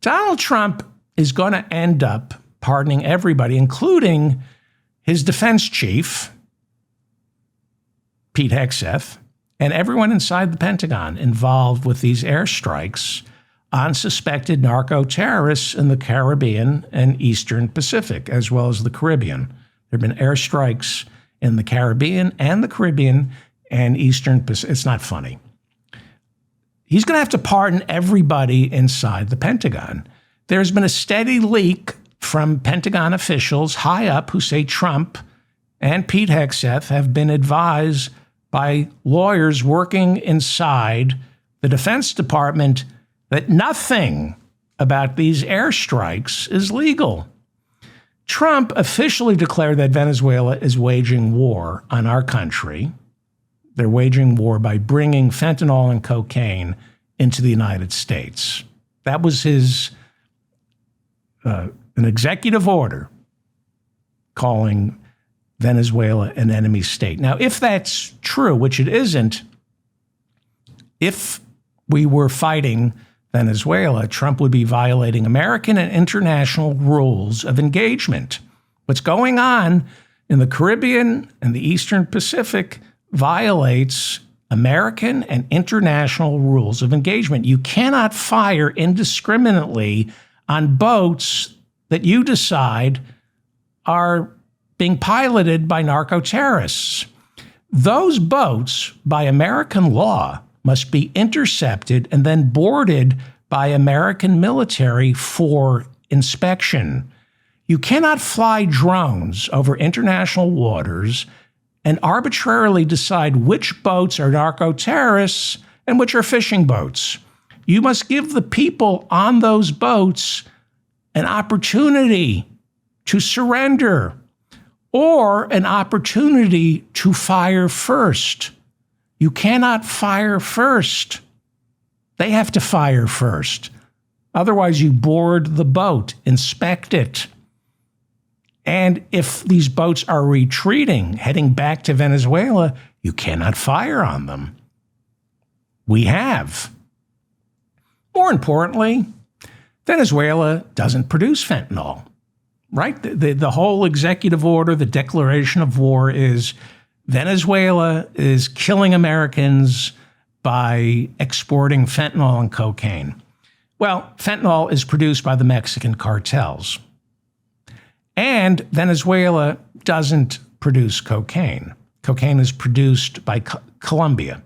Donald Trump is going to end up pardoning everybody, including his defense chief, Pete Hegseth, and everyone inside the Pentagon involved with these airstrikes on suspected narco-terrorists in the Caribbean and Eastern Pacific, as well as the Caribbean. There have been airstrikes in the Caribbean and Eastern Pacific. It's not funny. He's going to have to pardon everybody inside the Pentagon. There's been a steady leak from Pentagon officials high up who say Trump and Pete Hegseth have been advised by lawyers working inside the Defense Department that nothing about these airstrikes is legal. Trump officially declared that Venezuela is waging war on our country. They're waging war by bringing fentanyl and cocaine into the United States. That was his an executive order calling Venezuela an enemy state. Now, if that's true, which it isn't, if we were fighting Venezuela, Trump would be violating American and international rules of engagement. What's going on in the Caribbean and the Eastern Pacific violates American and international rules of engagement. You cannot fire indiscriminately on boats that you decide are being piloted by narco-terrorists. Those boats, by American law, must be intercepted and then boarded by American military for inspection. You cannot fly drones over international waters and arbitrarily decide which boats are narco-terrorists and which are fishing boats. You must give the people on those boats an opportunity to surrender or an opportunity to fire first. You cannot fire first. They have to fire first. Otherwise, you board the boat, inspect it. And if these boats are retreating, heading back to Venezuela, you cannot fire on them. We have. More importantly, Venezuela doesn't produce fentanyl, right? The whole executive order, the declaration of war is Venezuela is killing Americans by exporting fentanyl and cocaine. Well, fentanyl is produced by the Mexican cartels. And Venezuela doesn't produce cocaine. Cocaine is produced by Colombia.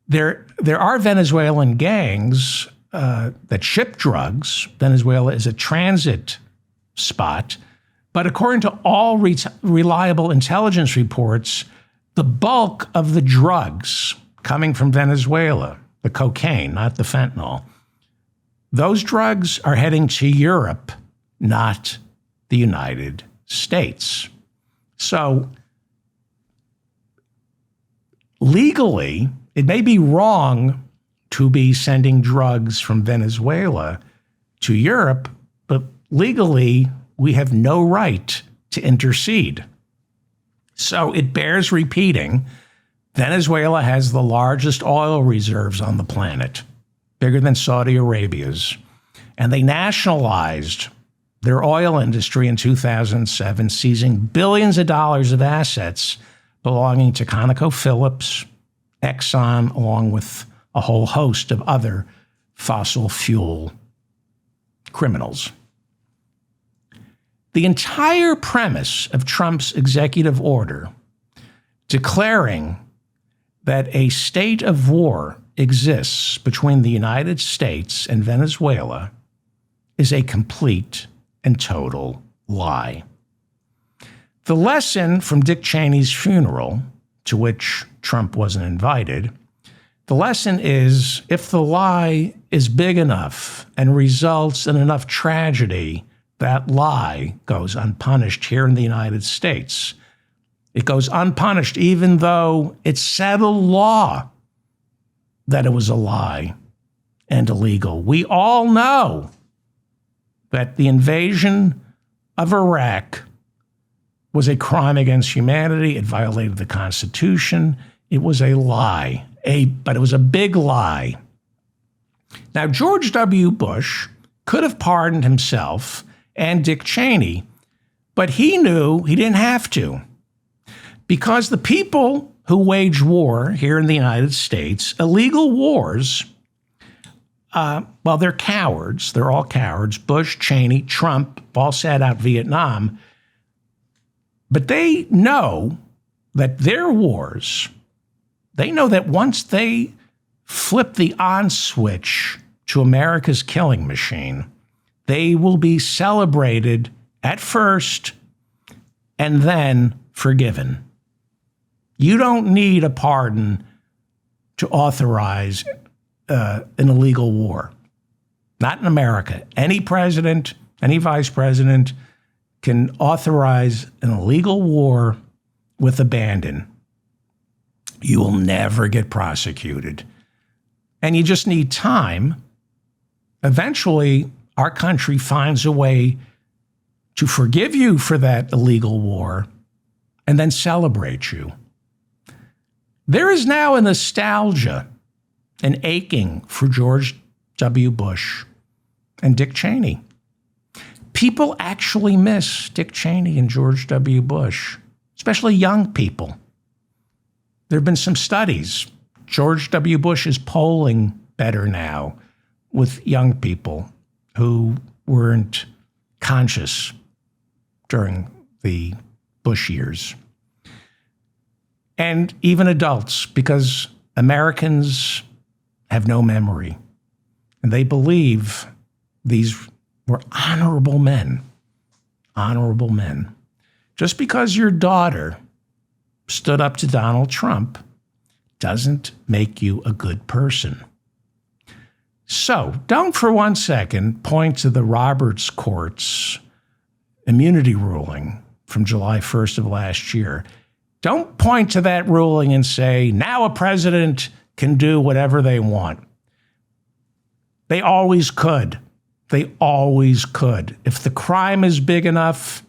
There are Venezuelan gangs that ship drugs. Venezuela is a transit spot. But according to all reliable intelligence reports, the bulk of the drugs coming from Venezuela, the cocaine, not the fentanyl, those drugs are heading to Europe, not the United States. So legally, it may be wrong to be sending drugs from Venezuela to Europe, but legally, we have no right to intercede. So it bears repeating, Venezuela has the largest oil reserves on the planet, bigger than Saudi Arabia's. And they nationalized their oil industry in 2007, seizing billions of dollars of assets belonging to ConocoPhillips, Exxon, along with a whole host of other fossil fuel criminals. The entire premise of Trump's executive order declaring that a state of war exists between the United States and Venezuela is a complete and total lie. The lesson from Dick Cheney's funeral, to which Trump wasn't invited, the lesson is if the lie is big enough and results in enough tragedy, that lie goes unpunished here in the United States. It goes unpunished even though it's settled law that it was a lie and illegal. We all know that the invasion of Iraq was a crime against humanity. It violated the Constitution. It was a lie, but it was a big lie. Now, George W. Bush could have pardoned himself and Dick Cheney, but he knew he didn't have to. Because the people who wage war here in the United States, illegal wars, well, they're cowards. They're all cowards. Bush, Cheney, Trump all sat out Vietnam. But they know that their wars, they know that once they flip the on switch to America's killing machine, they will be celebrated at first and then forgiven. You don't need a pardon to authorize an illegal war. Not in America. Any president, any vice president can authorize an illegal war with abandon. You will never get prosecuted. And you just need time. Eventually, our country finds a way to forgive you for that illegal war and then celebrate you. There is now a nostalgia, an aching for George W. Bush and Dick Cheney. People actually miss Dick Cheney and George W. Bush, especially young people. There have been some studies. George W. Bush is polling better now with young people who weren't conscious during the Bush years. And even adults, because Americans have no memory. And they believe these were honorable men. Honorable men. Just because your daughter stood up to Donald Trump doesn't make you a good person. So don't for one second point to the Roberts Court's immunity ruling from July 1st of last year. Don't point to that ruling and say, now a president can do whatever they want. They always could. They always could. If the crime is big enough,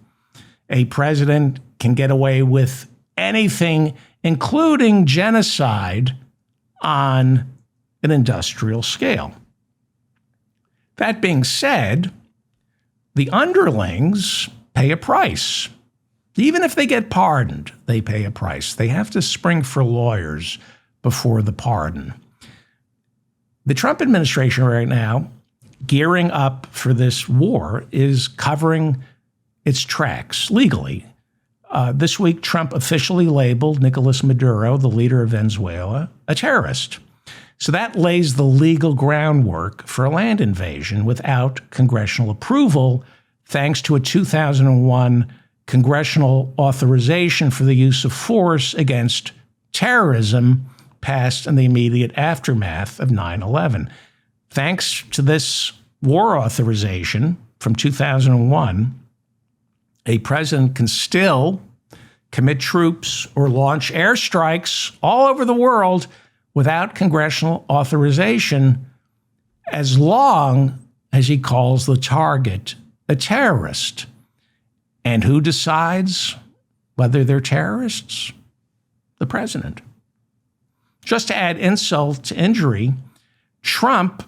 a president can get away with anything, including genocide on an industrial scale. That being said, the underlings pay a price. Even if they get pardoned, they pay a price. They have to spring for lawyers before the pardon. The Trump administration right now, gearing up for this war, is covering its tracks legally. This week, Trump officially labeled Nicolas Maduro, the leader of Venezuela, a terrorist. So that lays the legal groundwork for a land invasion without congressional approval, thanks to a 2001 congressional authorization for the use of force against terrorism passed in the immediate aftermath of 9/11. Thanks to this war authorization from 2001, a president can still commit troops or launch airstrikes all over the world without congressional authorization, as long as he calls the target a terrorist. And who decides whether they're terrorists? The president. Just to add insult to injury, Trump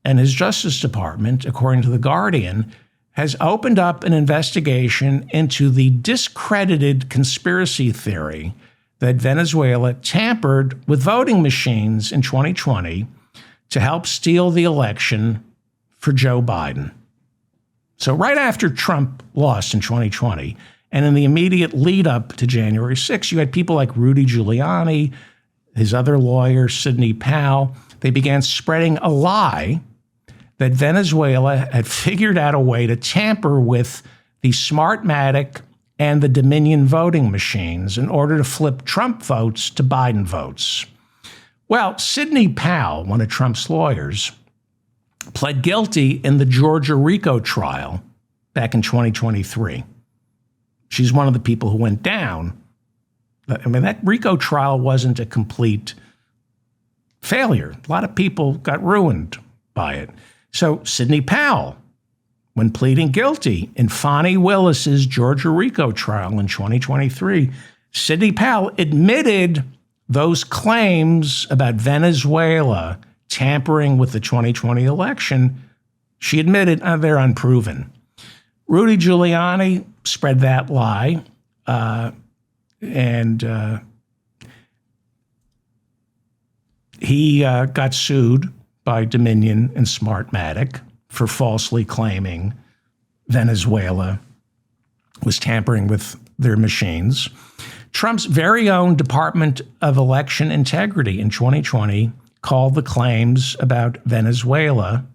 and his Justice Department, according to The Guardian, has opened up an investigation into the discredited conspiracy theory that Venezuela tampered with voting machines in 2020 to help steal the election for Joe Biden. So right after Trump lost in 2020, and in the immediate lead up to January 6th, you had people like Rudy Giuliani, his other lawyer, Sidney Powell. They began spreading a lie that Venezuela had figured out a way to tamper with the Smartmatic and the Dominion voting machines in order to flip Trump votes to Biden votes. Well, Sidney Powell, one of Trump's lawyers, pled guilty in the Georgia RICO trial back in 2023. She's one of the people who went down. I mean, that RICO trial wasn't a complete failure. A lot of people got ruined by it. So Sidney Powell, when pleading guilty in Fani Willis's Georgia RICO trial in 2023, Sidney Powell admitted those claims about Venezuela tampering with the 2020 election She admitted they're unproven. Rudy Giuliani spread that lie, and he got sued by Dominion and Smartmatic for falsely claiming Venezuela was tampering with their machines. Trump's very own Department of Election Integrity in 2020 called the claims about Venezuela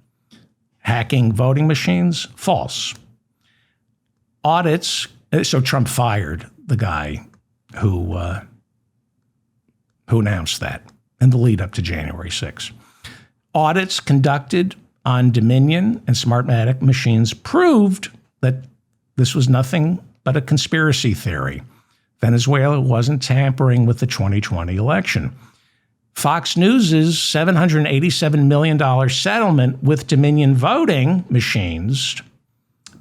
hacking voting machines false. Audits, so Trump fired the guy who announced that in the lead up to January 6th. Audits conducted on Dominion and Smartmatic machines proved that this was nothing but a conspiracy theory. Venezuela wasn't tampering with the 2020 election. Fox News' $787 million settlement with Dominion voting machines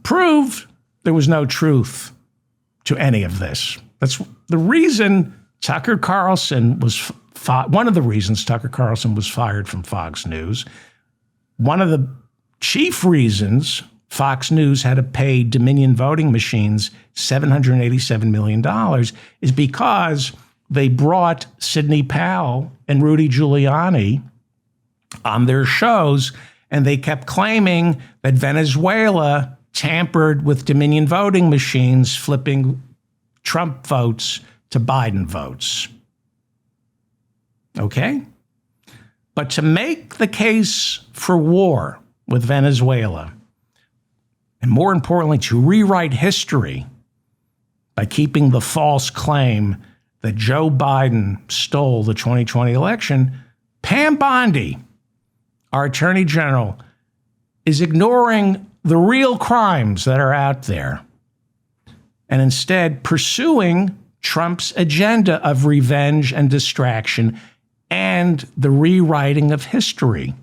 proved there was no truth to any of this. That's the reason Tucker Carlson was one of the reasons Tucker Carlson was fired from Fox News. One of the chief reasons Fox News had to pay Dominion voting machines $787 million is because they brought Sidney Powell and Rudy Giuliani on their shows, and they kept claiming that Venezuela tampered with Dominion voting machines, flipping Trump votes to Biden votes. Okay? But to make the case for war with Venezuela, and more importantly, to rewrite history by keeping the false claim that Joe Biden stole the 2020 election, Pam Bondi, our Attorney General, is ignoring the real crimes that are out there and instead pursuing Trump's agenda of revenge and distraction and the rewriting of history,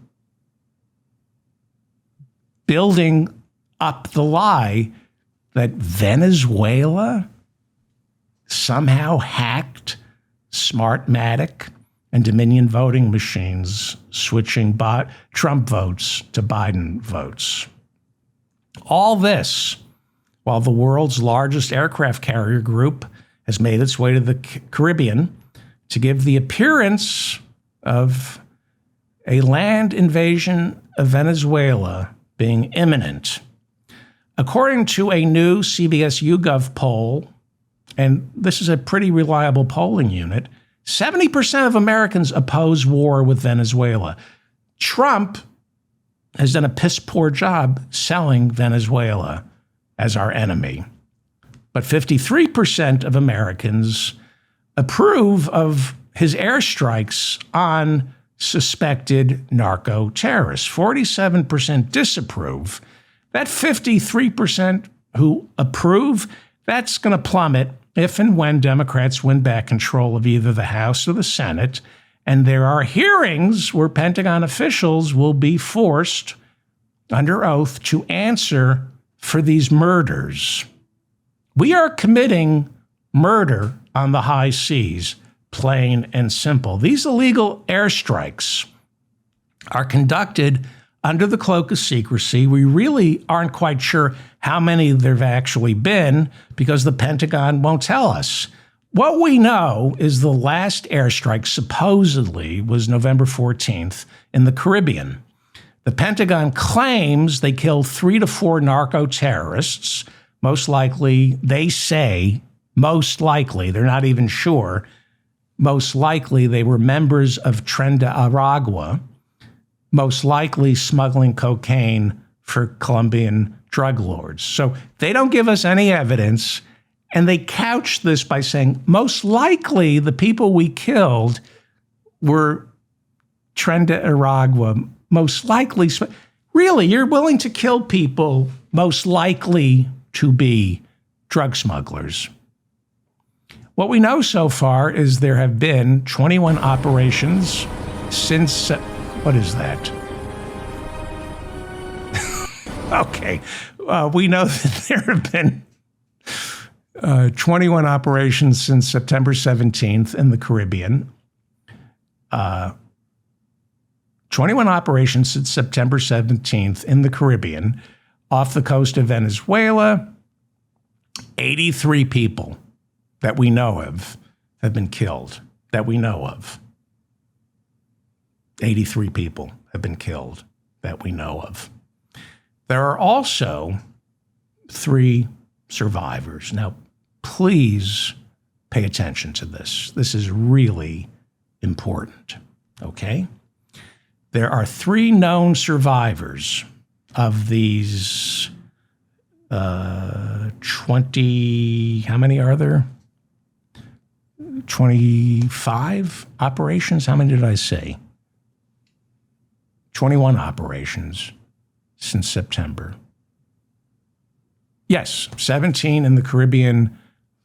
building up the lie that Venezuela somehow hacked Smartmatic and Dominion voting machines, switching Trump votes to Biden votes. All this while the world's largest aircraft carrier group has made its way to the Caribbean to give the appearance of a land invasion of Venezuela being imminent. According to a new CBS YouGov poll, and this is a pretty reliable polling unit, 70% of Americans oppose war with Venezuela. Trump has done a piss-poor job selling Venezuela as our enemy. But 53% of Americans approve of his airstrikes on suspected narco-terrorists. 47% disapprove. That 53% who approve, that's going to plummet if and when Democrats win back control of either the House or the Senate. And there are hearings where Pentagon officials will be forced under oath to answer for these murders. We are committing murder on the high seas, plain and simple. These illegal airstrikes are conducted under the cloak of secrecy. We really aren't quite sure how many there have actually been because the Pentagon won't tell us. What we know is the last airstrike supposedly was November 14th in the Caribbean. The Pentagon claims they killed 3 to 4 narco-terrorists. Most likely, they say, most likely, they're not even sure, most likely they were members of Tren de Aragua, most likely smuggling cocaine for Colombian drug lords. So they don't give us any evidence, and they couch this by saying, most likely the people we killed were Tren de Aragua, most likely. Really, you're willing to kill people most likely to be drug smugglers. What we know so far is there have been 21 operations since, what is that? Okay, we know that there have been 21 operations since September 17th in the Caribbean. 21 operations since September 17th in the Caribbean, off the coast of Venezuela. 83 people that we know of have been killed, that we know of. 83 people have been killed that we know of. There are also 3 survivors. Now, please pay attention to this. This is really important, okay? There are 3 known survivors of these 20, how many are there? 25 operations? How many did I say? 21 operations since September. Yes, 17 in the Caribbean,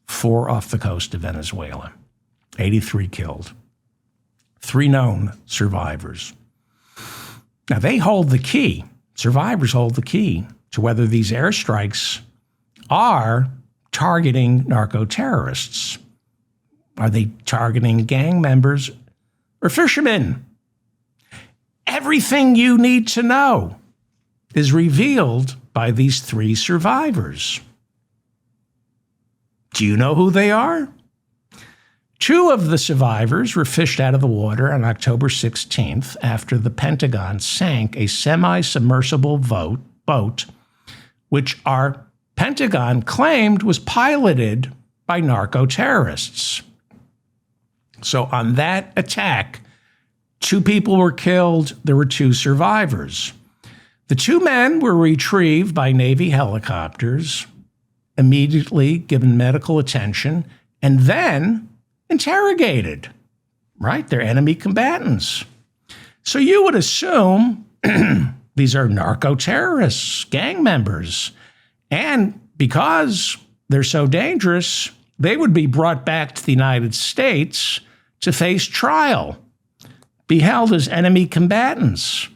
4 off the coast of Venezuela. 83 killed. 3 known survivors. Now, they hold the key. Survivors hold the key to whether these airstrikes are targeting narco-terrorists. Are they targeting gang members or fishermen? Everything you need to know is revealed by these 3 survivors. Do you know who they are? 2 of the survivors were fished out of the water on October 16th after the Pentagon sank a semi-submersible boat, which our Pentagon claimed was piloted by narco-terrorists. So on that attack, 2 people were killed. There were 2 survivors. The 2 men were retrieved by Navy helicopters, immediately given medical attention, and then interrogated, right? They're enemy combatants. So you would assume these are narco-terrorists, gang members. And because they're so dangerous, they would be brought back to the United States to face trial, be held as enemy combatants.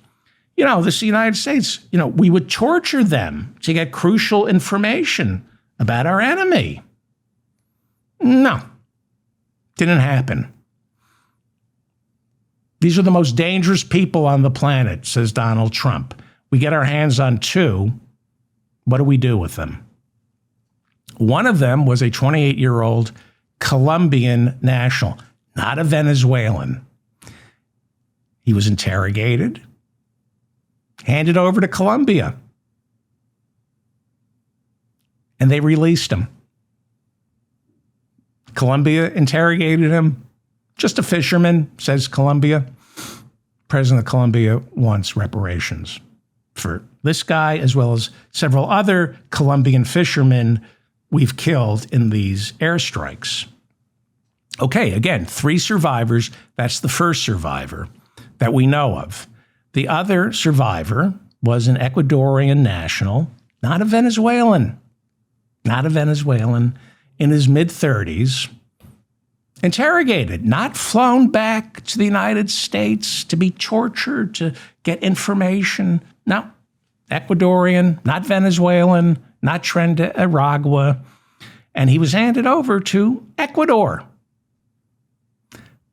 You know, this is the United States. You know, we would torture them to get crucial information about our enemy. No, didn't happen. These are the most dangerous people on the planet, says Donald Trump. We get our hands on 2. What do we do with them? One of them was a 28-year-old Colombian national, not a Venezuelan. He was interrogated, handed over to Colombia, and they released him. Colombia interrogated him. Just a fisherman, says Colombia. President of Colombia wants reparations for this guy, as well as several other Colombian fishermen we've killed in these airstrikes. Okay, again, 3 survivors. That's the first survivor that we know of. The other survivor was an Ecuadorian national, not a Venezuelan, in his mid-30s, interrogated, not flown back to the United States to be tortured, to get information. No, Ecuadorian, not Venezuelan, not Trinidad, and he was handed over to Ecuador.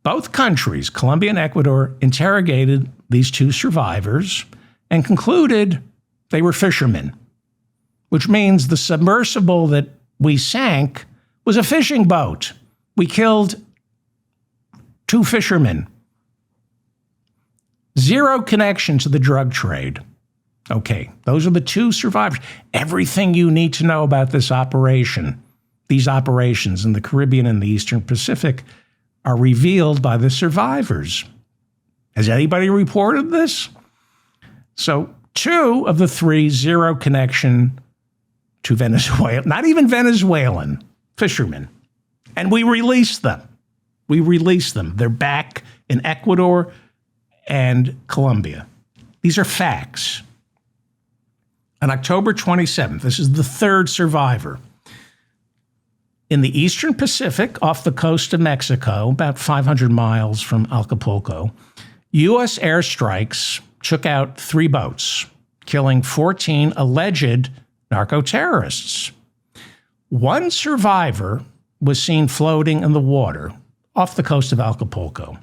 Both countries, Colombia and Ecuador, interrogated these 2 survivors and concluded they were fishermen, which means the submersible that we sank was a fishing boat. We killed 2 fishermen. 0 connection to the drug trade. Okay, those are the 2 survivors. Everything you need to know about this operation, these operations in the Caribbean and the Eastern Pacific, are revealed by the survivors. Has anybody reported this? So 2 of the 3, 0 connection to Venezuela, not even Venezuelan fishermen. And we released them. They're back in Ecuador and Colombia. These are facts. On October 27th, this is the 3rd survivor. In the Eastern Pacific, off the coast of Mexico, about 500 miles from Acapulco, U.S. airstrikes took out 3 boats, killing 14 alleged narco-terrorists. 1 survivor was seen floating in the water off the coast of Acapulco.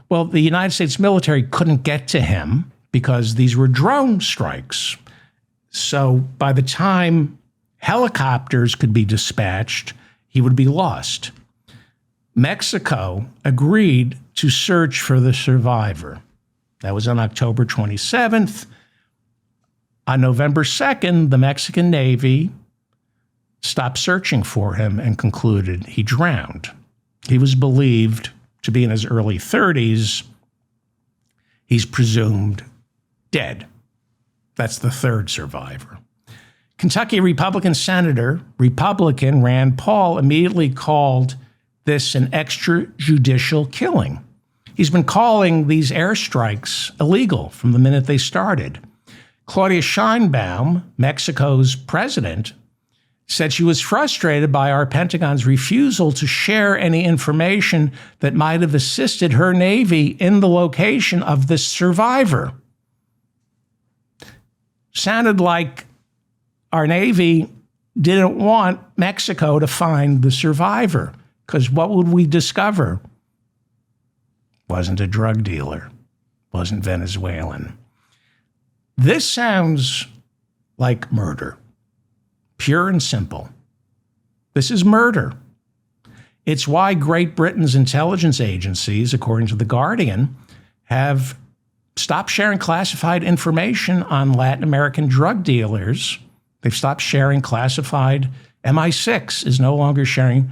Well, the United States military couldn't get to him because these were drone strikes. So by the time helicopters could be dispatched, he would be lost. Mexico agreed to search for the survivor. That was on October 27th. On November 2nd, the Mexican Navy stopped searching for him and concluded he drowned. He was believed to be in his early 30s. He's presumed dead. That's the third survivor. Kentucky Republican Senator, Republican Rand Paul, immediately called this an extrajudicial killing. He's been calling these airstrikes illegal from the minute they started. Claudia Sheinbaum, Mexico's president, said she was frustrated by our Pentagon's refusal to share any information that might have assisted her Navy in the location of the survivor. Sounded like our Navy didn't want Mexico to find the survivor, because what would we discover? Wasn't a drug dealer, wasn't Venezuelan. This sounds like murder. Pure and simple. This is murder. It's why Great Britain's intelligence agencies, according to The Guardian, have stopped sharing classified information on Latin American drug dealers. They've stopped sharing classified. MI6 is no longer sharing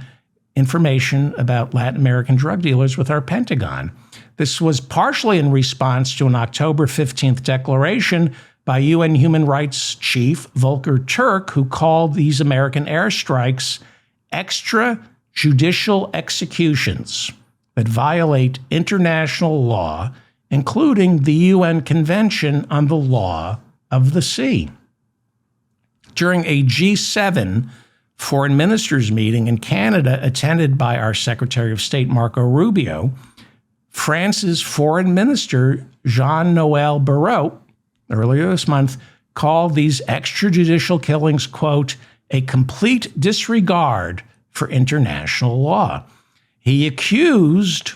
information about Latin American drug dealers with our Pentagon. This was partially in response to an October 15th declaration by UN Human Rights Chief Volker Turk, who called these American airstrikes extrajudicial executions that violate international law, including the UN Convention on the Law of the Sea. During a G7 foreign ministers meeting in Canada attended by our Secretary of State, Marco Rubio, France's Foreign Minister, Jean-Noel Barrot, earlier this month, called these extrajudicial killings, quote, a complete disregard for international law. He accused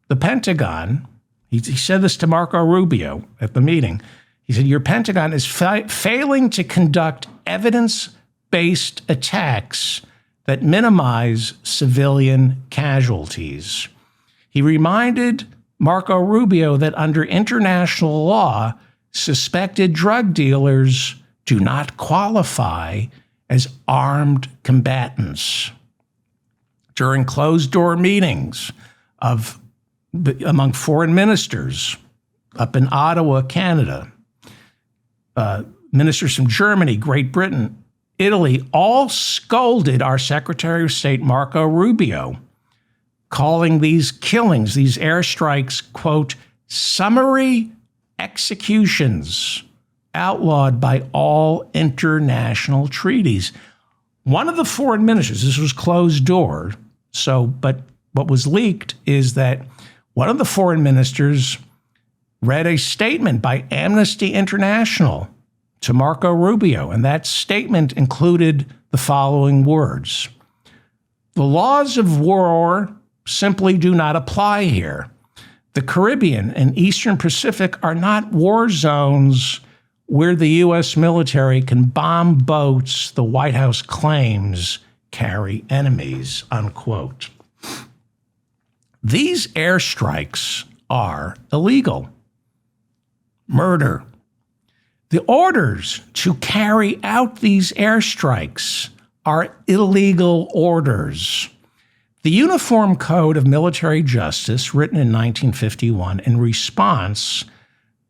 the Pentagon, he said this to Marco Rubio at the meeting, he said, your Pentagon is failing to conduct evidence-based attacks that minimize civilian casualties. He reminded Marco Rubio that under international law, suspected drug dealers do not qualify as armed combatants. During closed-door meetings among foreign ministers up in Ottawa, Canada, ministers from Germany, Great Britain, Italy, all scolded our Secretary of State, Marco Rubio, calling these killings, these airstrikes, quote, summary executions outlawed by all international treaties. One of the foreign ministers, this was closed door, but what was leaked is that one of the foreign ministers read a statement by Amnesty International to Marco Rubio, and that statement included the following words: the laws of war simply do not apply here. The Caribbean and Eastern Pacific are not war zones where the U.S. military can bomb boats the White House claims carry enemies, unquote. These airstrikes are illegal. Murder. The orders to carry out these airstrikes are illegal orders. The Uniform Code of Military Justice, written in 1951 in response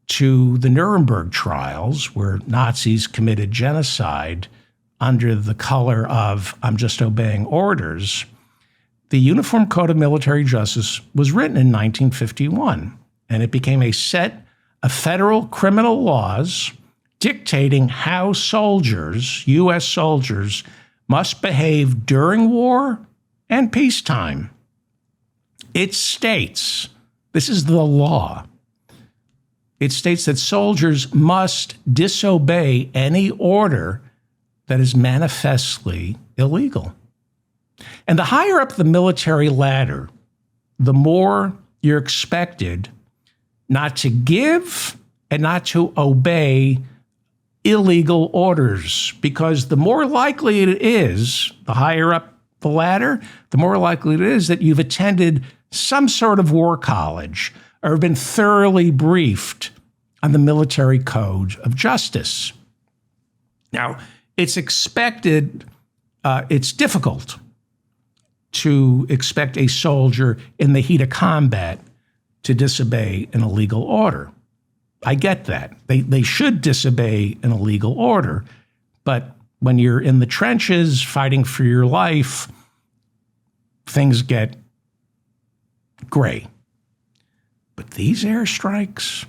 to the Nuremberg trials, where Nazis committed genocide under the color of "I'm just obeying orders," the Uniform Code of Military Justice was written in 1951, and it became a set of federal criminal laws dictating how soldiers, U.S. soldiers, must behave during war and peacetime. It states, this is the law, it states that soldiers must disobey any order that is manifestly illegal. And the higher up the military ladder, the more you're expected not to give and not to obey illegal orders, because the more likely it is, the higher up the ladder, the more likely it is that you've attended some sort of war college or have been thoroughly briefed on the military code of justice. Now, it's expected, it's difficult to expect a soldier in the heat of combat to disobey an illegal order. I get that. They should disobey an illegal order. But when you're in the trenches fighting for your life, things get gray. But these airstrikes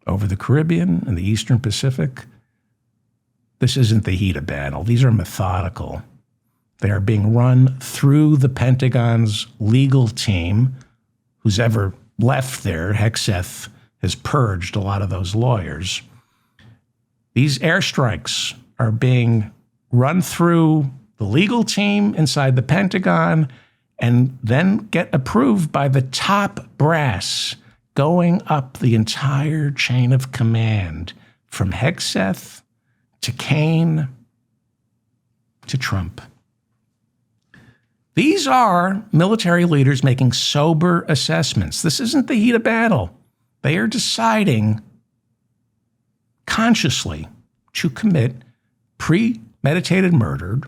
over the Caribbean and the Eastern Pacific, this isn't the heat of battle. These are methodical. They are being run through the Pentagon's legal team, who's ever left there. Hegseth has purged a lot of those lawyers. These airstrikes are being run through the legal team inside the Pentagon and then get approved by the top brass, going up the entire chain of command, from Hegseth to Kaine to Trump. These are military leaders making sober assessments. This isn't the heat of battle. They are deciding consciously to commit premeditated murder.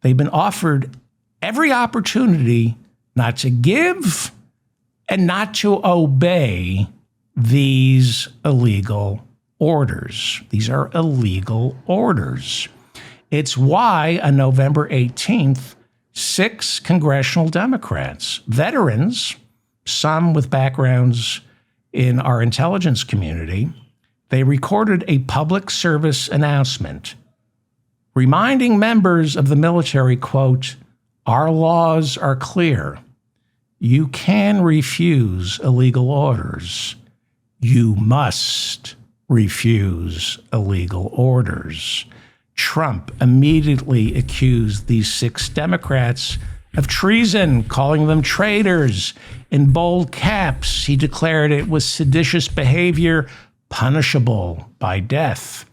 They've been offered every opportunity not to give and not to obey these illegal orders. These are illegal orders. It's why on November 18th, 6 congressional Democrats, veterans, some with backgrounds in our intelligence community, they recorded a public service announcement reminding members of the military, quote, "Our laws are clear. You can refuse illegal orders. You must refuse illegal orders." Trump immediately accused these 6 Democrats of treason, calling them traitors. In bold caps, he declared it was seditious behavior punishable by death.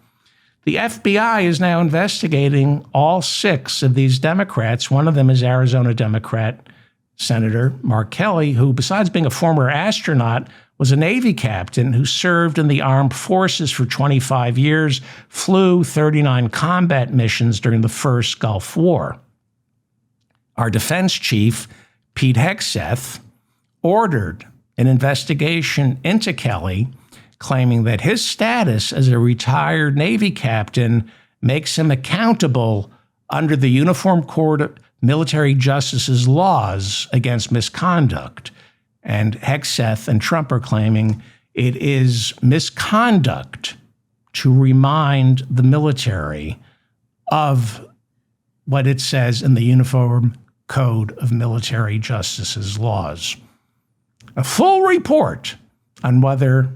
The FBI is now investigating all 6 of these Democrats. One of them is Arizona Democrat Senator Mark Kelly, who, besides being a former astronaut, was a Navy captain who served in the armed forces for 25 years, flew 39 combat missions during the first Gulf War. Our defense chief, Pete Hegseth, ordered an investigation into Kelly, claiming that his status as a retired Navy captain makes him accountable under the Uniform Court of Military Justice's laws against misconduct. And Hegseth and Trump are claiming it is misconduct to remind the military of what it says in the Uniform Code of Military Justice's laws. A full report on whether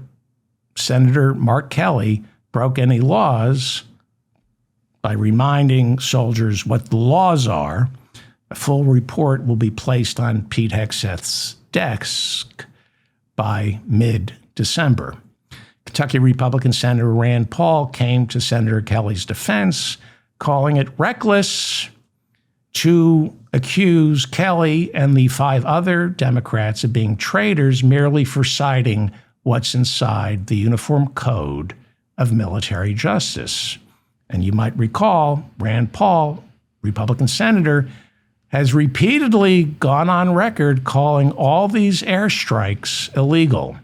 Senator Mark Kelly broke any laws by reminding soldiers what the laws are. A full report will be placed on Pete Hegseth's desk by mid-December. Kentucky Republican Senator Rand Paul came to Senator Kelly's defense, calling it reckless to accuse Kelly and the 5 other Democrats of being traitors merely for citing what's inside the Uniform Code of Military Justice. And you might recall Rand Paul, Republican senator, has repeatedly gone on record calling all these airstrikes illegal.